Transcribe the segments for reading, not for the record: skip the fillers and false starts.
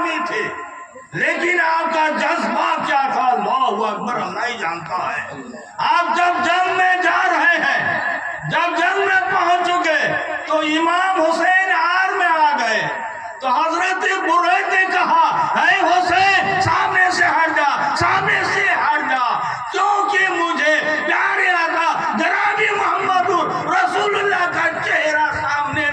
آدمی تھے، لیکن آپ کا جذبہ کیا تھا اللہ اکبر اللہ ہی جانتا ہے۔ آپ جب جنگ میں جا رہے ہیں، جب جنگ میں پہنچ چکے تو امام حسین آر میں آ گئے تو حضرت برید نے کہا اے حسین سامنے سے ہٹ جا، سامنے سے ہٹ جا، کیونکہ مجھے پیارے آقا جناب محمد رسول اللہ کا چہرہ سامنے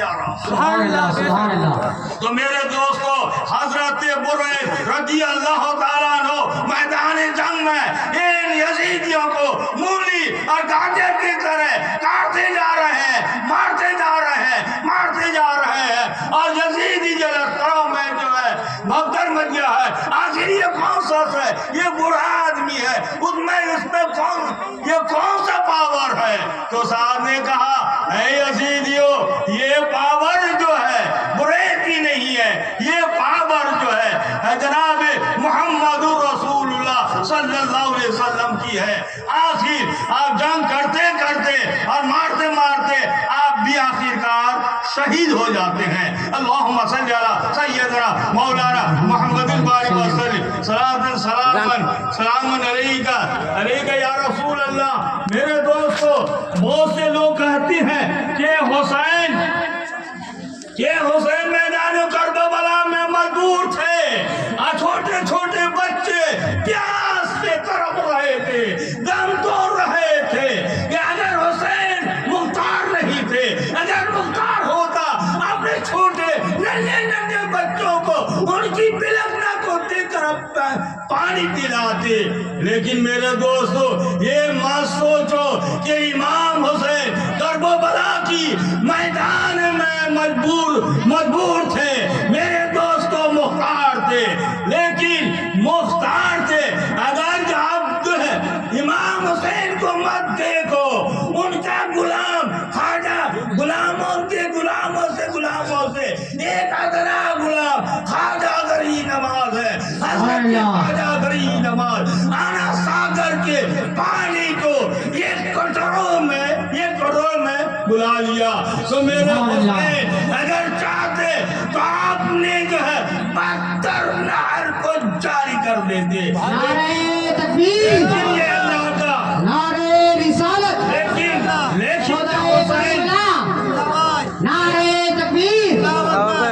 آ رہا۔ سبحان اللہ سبحان اللہ۔ تو میرے دوستو حضرت برید رضی اللہ تعالیٰ عنہ میدان جنگ میں ان یزیدیوں کو مولی اور گانجے کی طرح کاٹتے جا رہے ہیں، مارتے جا رہے ہیں، مارتے جا رہے ہیں، اور یزیدی جو لشکروں میں جو ہے بھگدڑ مچ گیا ہے۔ آخر یہ کون سا ہے؟ یہ برا آدمی ہے، اس میں کون سا پاور ہے؟ تو صاحب نے کہا اے یزیدیو یہ پاور جو ہے برید کی نہیں ہے، یہ پاور جو ہے جناب محمد رسول اللہ صلی اللہ علیہ وسلم کی ہے۔ آخر آپ جنگ کرتے کرتے اور مارتے مارتے آپ بھی آخرکار شہید ہو جاتے ہیں۔ اللہم صلی علی سیدنا مولانا محمد الباری وسلم صلاۃ سلام علیکہ یا رسول اللہ۔ میرے دوستو بہت سے لوگ کہتے ہیں کہ حسین میدان کربلا میں مجبور تھے، اور چھوٹے چھوٹے بچے پیاس سے تڑپ رہے تھے، دم توڑ رہے تھے، کہ اگر حسین مختار نہیں تھے، اگر مختار ہوتا اپنے چھوٹے ننھے بچوں کو ان کی بلکنا کو دیکھ کر پانی پلاتے۔ لیکن میرے دوستو یہ مت سوچو کہ امام حسین کربلا کی میدان میں مجبور تھے۔ میرے دوستو مختار تھے، لیکن مختار تھے۔ اگر آپ جو ہے امام حسین کو مت دیکھو، ان کا غلام خواجہ غلاموں سے ایک ادنا غلام خواجہ غری نواز ہے، خواجہ غری نواز آنا ساگر کے پانی کو ایک کٹوروں میں بلا لیا۔ تو میرے حسین اگر چاہتے تو آپ نے جو ہے بدتر نہر کو جاری کر دیتے۔ نعرہ تکبیر، لیکن یہ اللہ کا نعرہ رسالت، لیکن حسین، نعرہ تکبیر،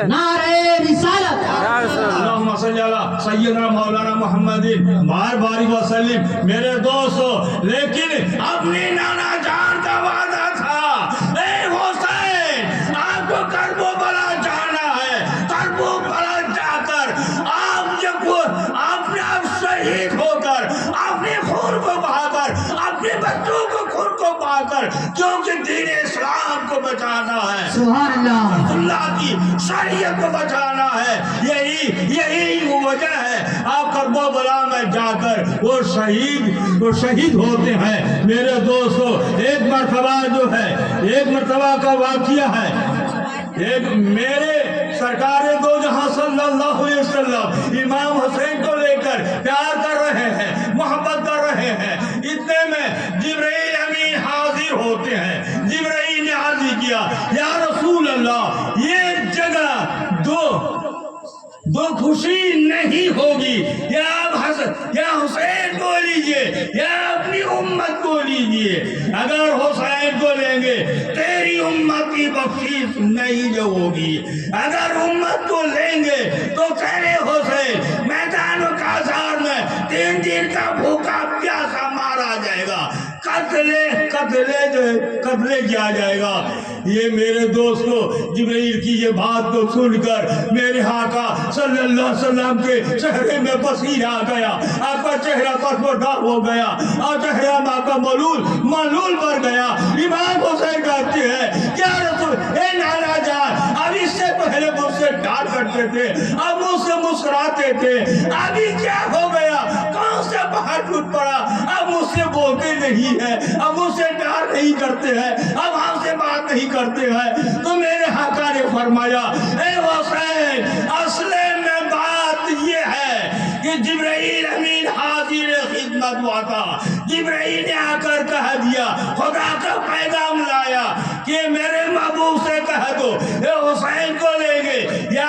نعرہ رسالت۔ اللہم صلی علی سیدنا مولانا محمد بار وسلم۔ میرے دوستو لیکن اپنی نانا جان کا وعدہ تھا، اے حسین آپ کو کربلا جانا ہے، کربلا جا کر آپ نے شہید ہو کر اپنے خون کو بہا کر اپنے بچوں کو خون کو بہا کر، کیونکہ دین اسلام کو بچانا ہے، سبحان اللہ، اللہ کی شریعت کو بچانا ہے۔ یہی وہ وجہ ہے آپ کربلا میں جا کر وہ شہید ہوتے ہیں۔ میرے دوستو ایک مرتبہ کا واقعہ ہے، میرے سرکار دو جہاں صلی اللہ علیہ وسلم امام حسین کو لے کر پیار کر رہے ہیں، محبت کر رہے ہیں، اتنے میں جبرائیل امین حاضر ہوتے ہیں۔ جبرائیل نے عرض کیا یا رسول اللہ یہ جگہ دو خوشی نہیں ہوگی، یا حسین کو لیجئے یا اپنی امت کو لیجئے۔ اگر حسین کو لیں گے تیری امت کی بخشش نہیں ہوگی، اگر امت کو لیں گے تو تیرے حسین میدان و کازار میں 3 دن کا بھوکا پیاسا مارا جائے گا، قتل کیا جائے گا۔ یہ میرے دوستو جبرائیل کی یہ بات کو سن کر میرے آقا صلی اللہ علیہ وسلم کے چہرے میں پسینہ آ گیا، آپ کا چہرہ پسپردار ہو گیا اور چہرہ آپ کا ملول بھر گیا۔ امام حسین کہتے ہیں کیا رسول اے نانا جان، اب اس سے پہلے مجھ سے ڈانٹ کرتے تھے، اب مجھ سے مسکراتے تھے، ابھی کیا ہو گیا؟ کون سے باہر ٹوٹ پڑا؟ اب مجھ سے بولتے نہیں ہے، اب مجھ سے پیار نہیں کرتے ہیں، اب ہم سے بات نہیں کرتے ہیں۔ تو میرے آقا نے فرمایا اے حسین اصل میں بات یہ ہے کہ جبرائیل امین حاضر خدمت ہوا تھا، جبرائیل نے آ کر کہہ دیا، خدا کا پیغام لایا کہ میرے محبوب سے کہہ دو اے حسین کو لیں گے یا